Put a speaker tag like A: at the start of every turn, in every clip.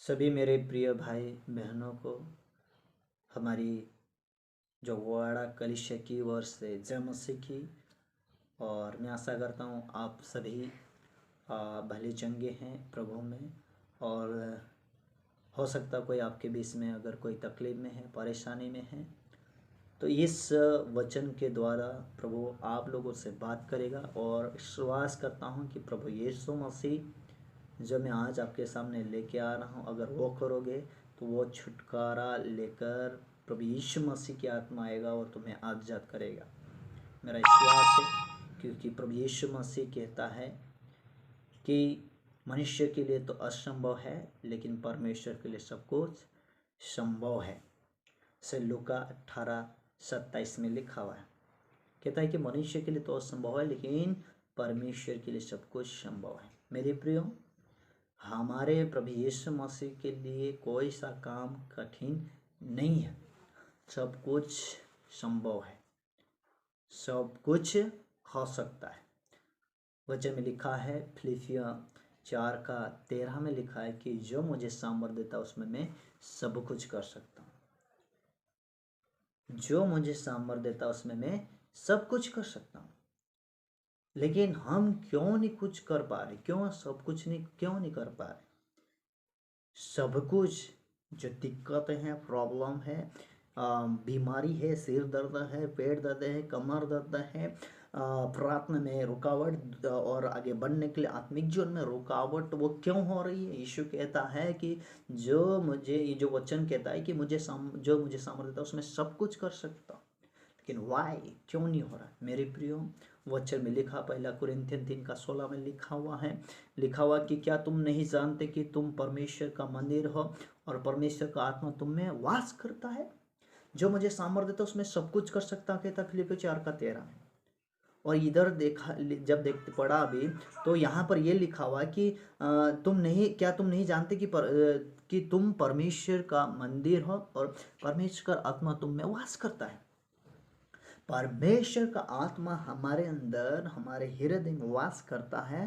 A: सभी मेरे प्रिय भाई बहनों को हमारी जो वाड़ा कलिसिया की ओर से जय मसीह की। और मैं आशा करता हूँ आप सभी भले चंगे हैं प्रभु में। और हो सकता कोई आपके बीच में अगर कोई तकलीफ में है, परेशानी में है, तो इस वचन के द्वारा प्रभु आप लोगों से बात करेगा। और विश्वास करता हूँ कि प्रभु यीशु मसीह जो मैं आज आपके सामने लेके आ रहा हूँ, अगर वो करोगे तो वो छुटकारा लेकर प्रभु यीशु मसीह की आत्मा आएगा और तुम्हें आज़ाद करेगा। मेरा विश्वास है, क्योंकि प्रभु यीशु मसीह कहता है कि मनुष्य के लिए तो असंभव है, लेकिन परमेश्वर के लिए सब कुछ संभव है। से लूका 18:27 में लिखा हुआ है। कहता है कि मनुष्य के लिए तो असंभव है, लेकिन परमेश्वर के लिए सब कुछ संभव है। मेरे प्रियो, हमारे प्रभु यीशु मसीह के लिए कोई सा काम कठिन नहीं है। सब कुछ संभव है, सब कुछ हो सकता है। वचन में लिखा है, फिलिपियों 4:13 में लिखा है कि जो मुझे सामर्थ्य देता उसमें मैं सब कुछ कर सकता हूँ। जो मुझे सामर्थ्य देता उसमें मैं सब कुछ कर सकता हूँ। लेकिन हम क्यों नहीं कुछ कर पा रहे? क्यों क्यों नहीं कर पा रहे? सब कुछ जो दिक्कतें हैं, प्रॉब्लम है, बीमारी है, सिर दर्द है, पेट दर्द है, कमर दर्द है, प्रार्थना में रुकावट और आगे बढ़ने के लिए आत्मिक जीवन में रुकावट, वो क्यों हो रही है? यीशु कहता है कि ये जो वचन कहता है कि जो मुझे सामर्थ्य देता है उसमें सब कुछ कर सकता हूँ। लेकिन वाई क्यों नहीं हो रहा? मेरे प्रियो, वचन में लिखा, 1 कुरिन्थियन 3:16 में लिखा हुआ कि क्या तुम नहीं जानते कि तुम परमेश्वर का मंदिर हो और परमेश्वर का आत्मा तुम में वास करता है? जो मुझे सामर्थ्य देता उसमें सब कुछ कर सकता, कहता फिलिपियों 4:13 में। और इधर देखा, जब देखते पढ़ा अभी, तो यहाँ पर ये लिखा हुआ कि तुम नहीं जानते कि तुम परमेश्वर का मंदिर हो और परमेश्वर का आत्मा तुम में वास करता है। परमेश्वर का आत्मा हमारे अंदर, हमारे हृदय में वास करता है,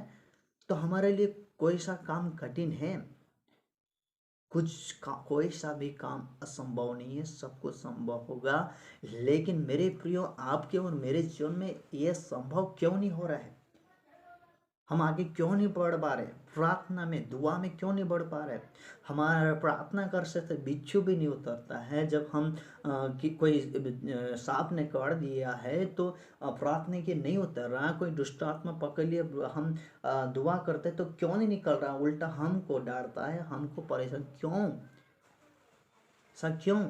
A: तो हमारे लिए कोई सा काम कठिन है? कोई सा भी काम असंभव नहीं है, सब कुछ संभव होगा। लेकिन मेरे प्रियो, आपके और मेरे जीवन में यह संभव क्यों नहीं हो रहा है? हम आगे क्यों नहीं बढ़ पा रहे? प्रार्थना में, दुआ में क्यों नहीं बढ़ पा रहे? हमारा प्रार्थना कर सकते बिच्छू भी नहीं उतरता है। जब हम कि कोई सांप ने काट दिया है तो प्रार्थना के नहीं उतर रहा, कोई दुष्ट आत्मा पकड़ लिए, हम दुआ करते तो क्यों नहीं निकल रहा? उल्टा हमको डांटता है, हमको परेशान क्यों? ऐसा क्यों?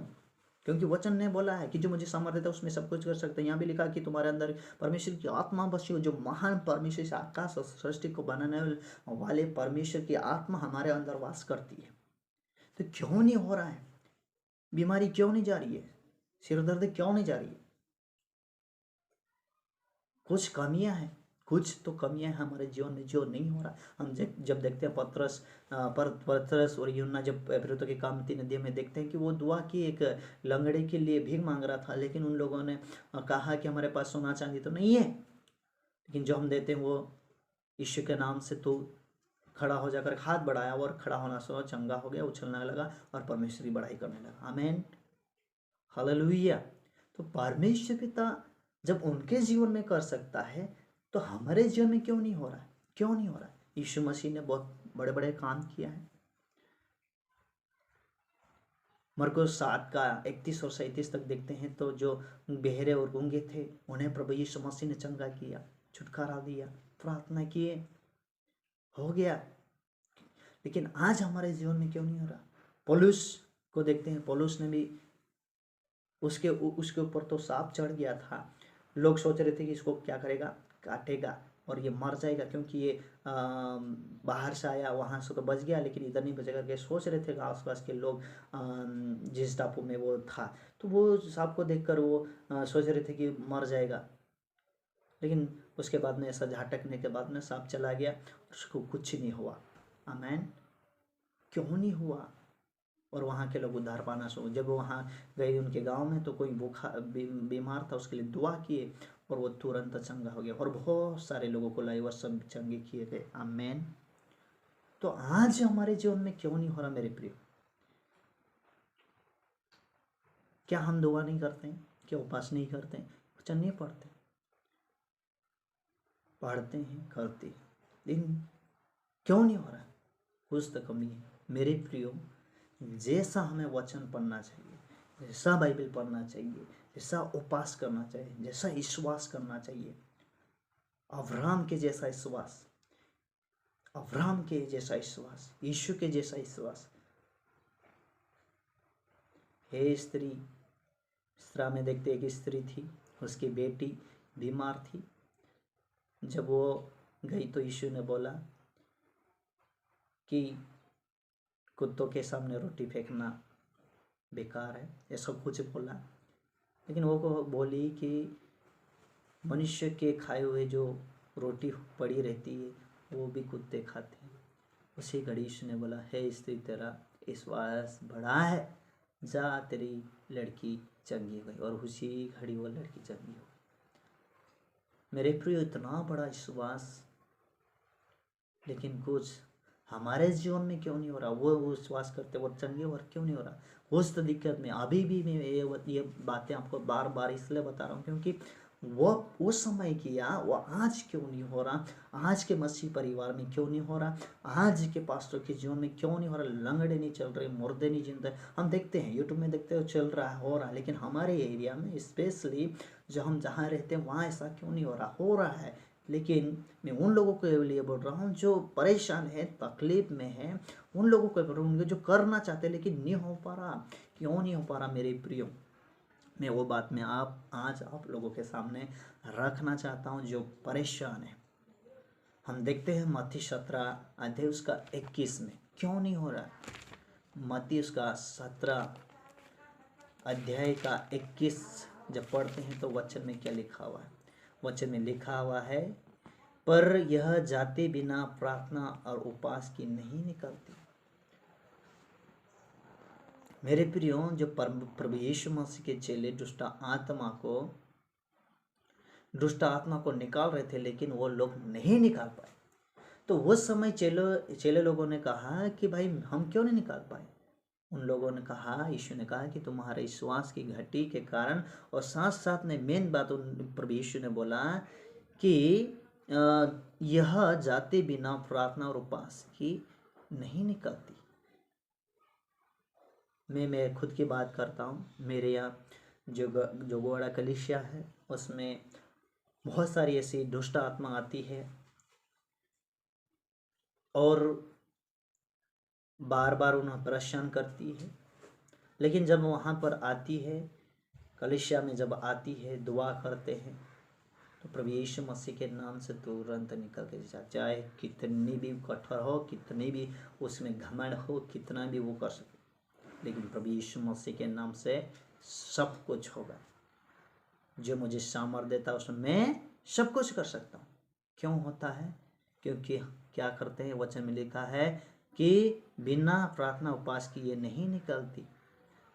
A: क्योंकि वचन ने बोला है कि जो मुझे सामर्थ्य देता है उसमें सब कुछ कर सकते हैं। यहाँ भी लिखा कि तुम्हारे अंदर परमेश्वर की आत्मा बसी हो, जो महान परमेश्वर से आकाश और सृष्टि को बनाने वाले परमेश्वर की आत्मा हमारे अंदर वास करती है। तो क्यों नहीं हो रहा है? बीमारी क्यों नहीं जा रही है? सिर दर्द क्यों नहीं जा रही है? कुछ कमियां हैं, कुछ तो कमियां हैं हमारे जीवन में जो नहीं हो रहा। हम जब देखते हैं पतरस और यूहन्ना जब प्रेरितों के काम 3 अध्याय में देखते हैं कि वो दुआ की, एक लंगड़े के लिए भीख मांग रहा था, लेकिन उन लोगों ने कहा कि हमारे पास सोना चांदी तो नहीं है, लेकिन जो हम देते हैं वो यीशु के नाम से तो खड़ा हो जाकर हाथ बढ़ाया और खड़ा होना से चंगा हो गया, उछलने लगा और परमेश्वर की बढ़ाई करने लगा। आमीन, हालेलुया। तो परमेश्वर पिता जब उनके जीवन में कर सकता है, तो हमारे जीवन में क्यों नहीं हो रहा है? क्यों नहीं हो रहा है? यीशु मसीह ने बहुत बड़े बड़े काम किया है। मरकुस 7:31 और 37 तक देखते हैं, तो जो बहरे और गूंगे थे उन्हें प्रभु यीशु मसीह ने चंगा किया, छुटकारा दिया, प्रार्थना किए, हो गया। लेकिन आज हमारे जीवन में क्यों नहीं हो रहा? पौलुस को देखते हैं, पौलुस ने भी उसके ऊपर तो सांप चढ़ गया था। लोग सोच रहे थे कि इसको क्या करेगा, काटेगा और ये मर जाएगा, क्योंकि ये बाहर से आया, वहाँ से तो बच गया, लेकिन इधर नहीं बचेगा करके सोच रहे थे आसपास के लोग। जिस टापू में वो था, तो वो सांप को देखकर वो सोच रहे थे कि मर जाएगा। लेकिन उसके बाद में ऐसा झटकने के बाद में सांप चला गया, उसको कुछ नहीं हुआ। आमीन। क्यों नहीं हुआ? और वहाँ के लोग उद्धार पाना शुरू। जब वो वहाँ गए उनके गांव में, तो कोई बीमार था, उसके लिए दुआ किए और वो तुरंत चंगा हो गया, और बहुत सारे लोगों को लाए और सब चंगे किए गए। आमीन। तो आज हमारे जीवन में क्यों नहीं हो रहा मेरे प्रिय? क्या हम दुआ नहीं करते हैं? क्या उपवास नहीं करते हैं? वचन नहीं पढ़ते? पढ़ते हैं, करते हैं, लेकिन क्यों नहीं हो रहा? कुछ तो कमी है मेरे प्रियो। जैसा हमें वचन पढ़ना चाहिए, जैसा बाइबल पढ़ना चाहिए, जैसा उपवास करना चाहिए, जैसा विश्वास करना चाहिए, अब्राहम के जैसा विश्वास, अब्राहम के जैसा विश्वास, यीशु के जैसा विश्वास। हे स्त्री, इस्रा में देखते एक स्त्री थी, उसकी बेटी बीमार थी। जब वो गई तो यीशु ने बोला कि कुत्तों के सामने रोटी फेंकना बेकार है, ऐसा कुछ बोला। लेकिन वो बोली कि मनुष्य के खाए हुए जो रोटी पड़ी रहती है वो भी कुत्ते खाते हैं। उसी घड़ी यीशु ने बोला, हे स्त्री, तेरा विश्वास बड़ा है, जा, तेरी लड़की चंगी हो गई। और उसी घड़ी वो लड़की चंगी हो गई। मेरे प्रिय, इतना बड़ा विश्वास, लेकिन कुछ हमारे जीवन में क्यों नहीं हो रहा? वो विश्वास करते वो चंगे और क्यों नहीं हो रहा? उस दिक्कत में अभी भी मैं ये बातें आपको बार बार इसलिए बता रहा हूँ क्योंकि वो उस समय किया, वो आज क्यों नहीं हो रहा? आज के मसीह परिवार में क्यों नहीं हो रहा? आज के पास्टर के जीवन में क्यों नहीं हो रहा? लंगड़े नहीं चल रहे, मुर्दे नहीं जिंदा। हम देखते हैं यूट्यूब में, देखते हो चल रहा है, हो रहा है, लेकिन हमारे एरिया में स्पेशली जो हम जहाँ रहते हैं वहाँ ऐसा क्यों नहीं हो रहा? हो रहा है। लेकिन मैं उन लोगों के लिए बोल रहा हूँ जो परेशान है, तकलीफ में है, उन लोगों को बोल रहा हूँ जो करना चाहते हैं लेकिन नहीं हो पा रहा। क्यों नहीं हो पा रहा मेरे प्रियो? मैं वो बात में आज आप लोगों के सामने रखना चाहता हूँ जो परेशान है। हम देखते हैं मत्ती 17 अध्याय उसका 21 में क्यों नहीं हो रहा? मत्ती उसका 17 अध्याय का 21 जब पढ़ते हैं तो वचन में क्या लिखा हुआ है? वचन में लिखा हुआ है, पर यह जाते बिना प्रार्थना और उपवास की नहीं निकलती। मेरे प्रियो, जो प्रभु यीशु मसीह के चेले दुष्ट आत्मा को निकाल रहे थे, लेकिन वो लोग नहीं निकाल पाए। तो उस समय चेले लोगों ने कहा कि भाई हम क्यों नहीं निकाल पाए? उन लोगों ने कहा, यीशु ने कहा कि तुम्हारे विश्वास की घटी के कारण, और साथ साथ में मेन बात प्रभु यीशु ने बोला कि यह जाते बिना प्रार्थना और उपवास की नहीं निकलती। मैं खुद की बात करता हूँ। मेरे यहाँ जो गोवाड़ा कलीसिया है उसमें बहुत सारी ऐसी दुष्ट आत्मा आती है और बार बार उन्हें परेशान करती है। लेकिन जब वहाँ पर आती है, कलीसिया में जब आती है, दुआ करते हैं, तो प्रभु यीशु मसीह के नाम से तुरंत निकल के चाहे कितनी भी कठोर हो, कितनी भी उसमें घमंड हो, कितना भी वो कर सके, लेकिन प्रभु यीशु मसीह के नाम से सब कुछ होगा। जो मुझे सामर्थ देता है उसमें मैं सब कुछ कर सकता हूँ। क्यों होता है? क्योंकि क्या करते हैं? वचन में लिखा है कि बिना प्रार्थना उपवास की ये नहीं निकलती।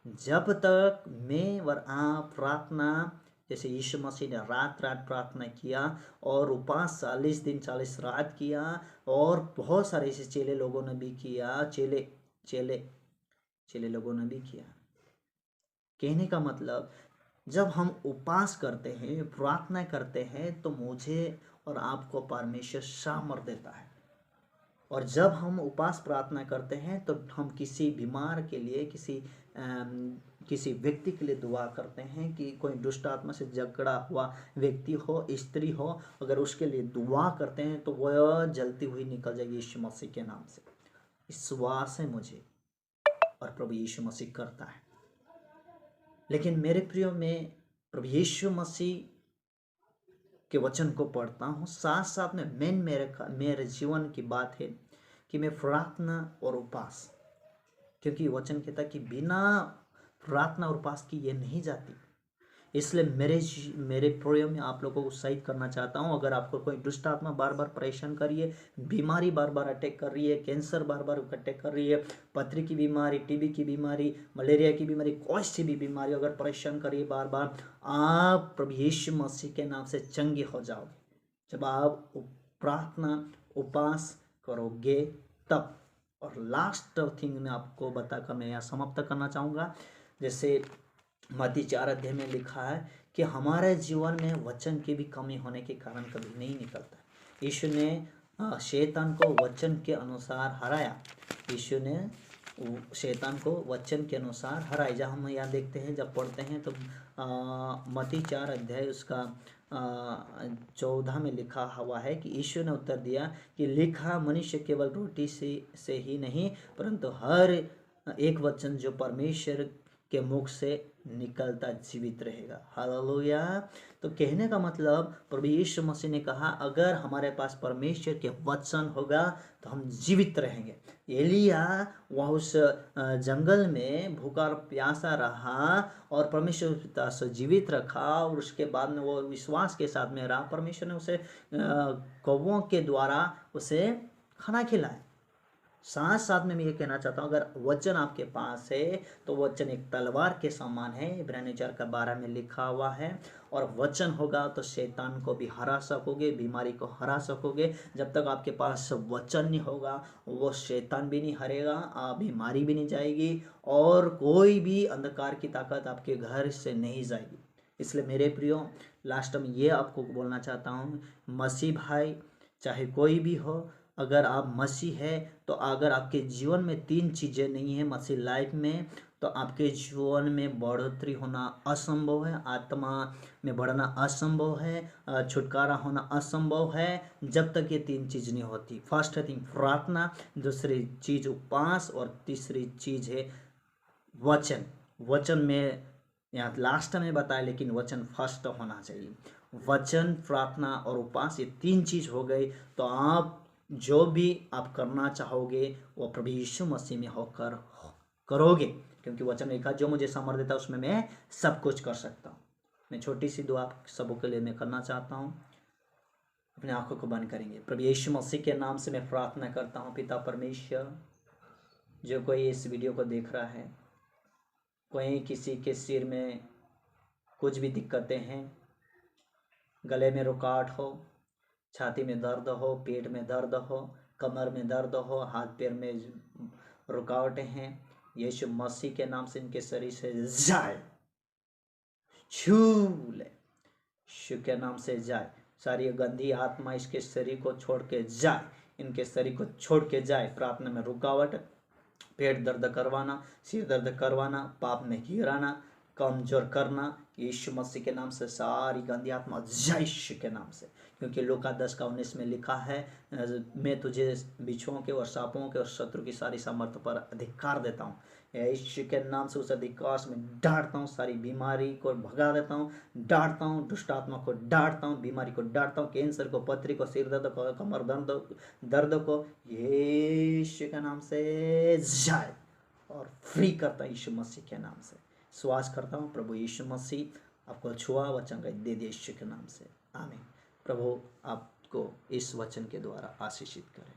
A: जब तक मैं और आप प्रार्थना, जैसे यीशु मसीह ने रात रात प्रार्थना किया और उपवास 40 दिन 40 रात किया, और बहुत सारे ऐसे चेले लोगों ने भी किया, चेले लोगों ने भी किया। कहने का मतलब, जब हम उपवास करते हैं, प्रार्थना करते हैं, तो मुझे और आपको परमेश्वर सामर्थ देता है। और जब हम उपवास प्रार्थना करते हैं तो हम किसी बीमार के लिए, किसी व्यक्ति के लिए दुआ करते हैं कि कोई दुष्ट आत्मा से जकड़ा हुआ व्यक्ति हो, स्त्री हो, अगर उसके लिए दुआ करते हैं तो वह जलती हुई निकल जाएगी यीशु मसीह के नाम से। विश्वास है मुझे, और प्रभु यीशु मसीह करता है। लेकिन मेरे प्रियो, में प्रभु यीशु मसीह के वचन को पढ़ता हूँ, साथ साथ में मेरे जीवन की बात है कि मैं प्रार्थना और उपवास, क्योंकि वचन कहता कि बिना प्रार्थना और उपवास की ये नहीं जाती। इसलिए मेरे प्रोग्राम में आप लोगों को उत्साहित करना चाहता हूँ। अगर आपको कोई दुष्ट आत्मा बार बार परेशान कर रही है, बीमारी बार बार अटैक कर रही है, कैंसर बार बार अटैक कर रही है, पथरी की बीमारी, टीबी की बीमारी, मलेरिया की बीमारी, कोई सी भी बीमारी अगर परेशान कर रही है बार बार, आप प्रभु यीशु मसीह के नाम से चंगे हो जाओगे। जब आप प्रार्थना उपवास करोगे तब और लास्ट थिंग मैं आपको बताकर मैं यहाँ समाप्त करना चाहूँगा। जैसे मत्ती 4 अध्याय में लिखा है कि हमारे जीवन में वचन की भी कमी होने के कारण कभी नहीं निकलता। यीशु ने शैतान को वचन के अनुसार हराया। यीशु ने शैतान को वचन के अनुसार हराया। जब हम यहाँ देखते हैं, जब पढ़ते हैं तो मत्ती 4 अध्याय उसका 14 में लिखा हुआ है कि यीशु ने उत्तर दिया कि लिखा, मनुष्य केवल रोटी से ही नहीं परंतु हर एक वचन जो परमेश्वर के मुख से निकलता जीवित रहेगा। हालेलुया। तो कहने का मतलब प्रभु यीशु मसीह ने कहा अगर हमारे पास परमेश्वर के वचन होगा तो हम जीवित रहेंगे। एलिया वह उस जंगल में भूखा और प्यासा रहा और परमेश्वर पिता से जीवित रखा और उसके बाद में वो विश्वास के साथ में रहा। परमेश्वर ने उसे कौवों के द्वारा उसे खाना खिलाया। साथ साथ में मैं ये कहना चाहता हूँ, अगर वचन आपके पास है तो वचन एक तलवार के समान है। इब्रानी 4:12 में लिखा हुआ है। और वचन होगा तो शैतान को भी हरा सकोगे, बीमारी को हरा सकोगे। जब तक आपके पास वचन नहीं होगा वो शैतान भी नहीं हरेगा, बीमारी भी नहीं जाएगी और कोई भी अंधकार की ताकत आपके घर से नहीं जाएगी। इसलिए मेरे प्रियो, लास्ट में ये आपको बोलना चाहता हूँ, मसीह भाई चाहे कोई भी हो, अगर आप मसीह है तो अगर आपके जीवन में 3 चीज़ें नहीं है मसीह लाइफ में तो आपके जीवन में बढ़ोतरी होना असंभव है, आत्मा में बढ़ना असंभव है, छुटकारा होना असंभव है जब तक ये 3 चीज़ नहीं होती। फर्स्ट थिंग प्रार्थना, दूसरी चीज़ उपवास और तीसरी चीज़ है वचन। वचन में यहाँ लास्ट में बताया लेकिन वचन फर्स्ट होना चाहिए। वचन, प्रार्थना और उपवास, ये 3 चीज़ हो गई तो आप जो भी आप करना चाहोगे वो प्रभु यीशु मसीह में होकर करोगे, क्योंकि वचन ने कहा जो मुझे सामर्थ देता है उसमें मैं सब कुछ कर सकता हूँ। मैं छोटी सी दुआ सबों के लिए मैं करना चाहता हूँ। अपने आंखों को बंद करेंगे। प्रभु यीशु मसीह के नाम से मैं प्रार्थना करता हूँ। पिता परमेश्वर, जो कोई इस वीडियो को देख रहा है, कोई किसी के सिर में कुछ भी दिक्कतें हैं, गले में रुकावट हो, छाती में दर्द हो, पेट में दर्द हो, कमर में दर्द हो, हाथ पैर में रुकावटें हैं, यीशु मसीह के नाम से इनके शरीर से जाए, छू ले, यीशु के नाम से जाए। सारी गंदी आत्मा इसके शरीर को छोड़ के जाए, इनके शरीर को छोड़ के जाए। प्रार्थना में रुकावट, पेट दर्द करवाना, सिर दर्द करवाना, पाप में गिराना, कमजोर करना, यीशु मसीह के नाम से सारी गंदी आत्मा जाए यीशु के नाम से। क्योंकि लूका 10:19 में लिखा है मैं तुझे बिच्छुओं के और सांपों के और शत्रु की सारी सामर्थ्य पर अधिकार देता हूँ। यीशु के नाम से उस अधिकार से मैं डांटता हूँ, सारी बीमारी को भगा देता हूँ, डांटता हूँ, दुष्ट आत्मा को डांटता हूँ, बीमारी को डांटता हूँ, कैंसर को, पथरी को, सिर दर्द को, कमर दर्द को यीशु के नाम से जाए और फ्री करता हूँ यीशु मसीह के नाम से। विश्वास करता हूँ प्रभु यीशु मसीह आपको छुआ वचन का दे दिया यीशु के नाम से। आमीन। प्रभु आपको इस वचन के द्वारा आशीषित करें।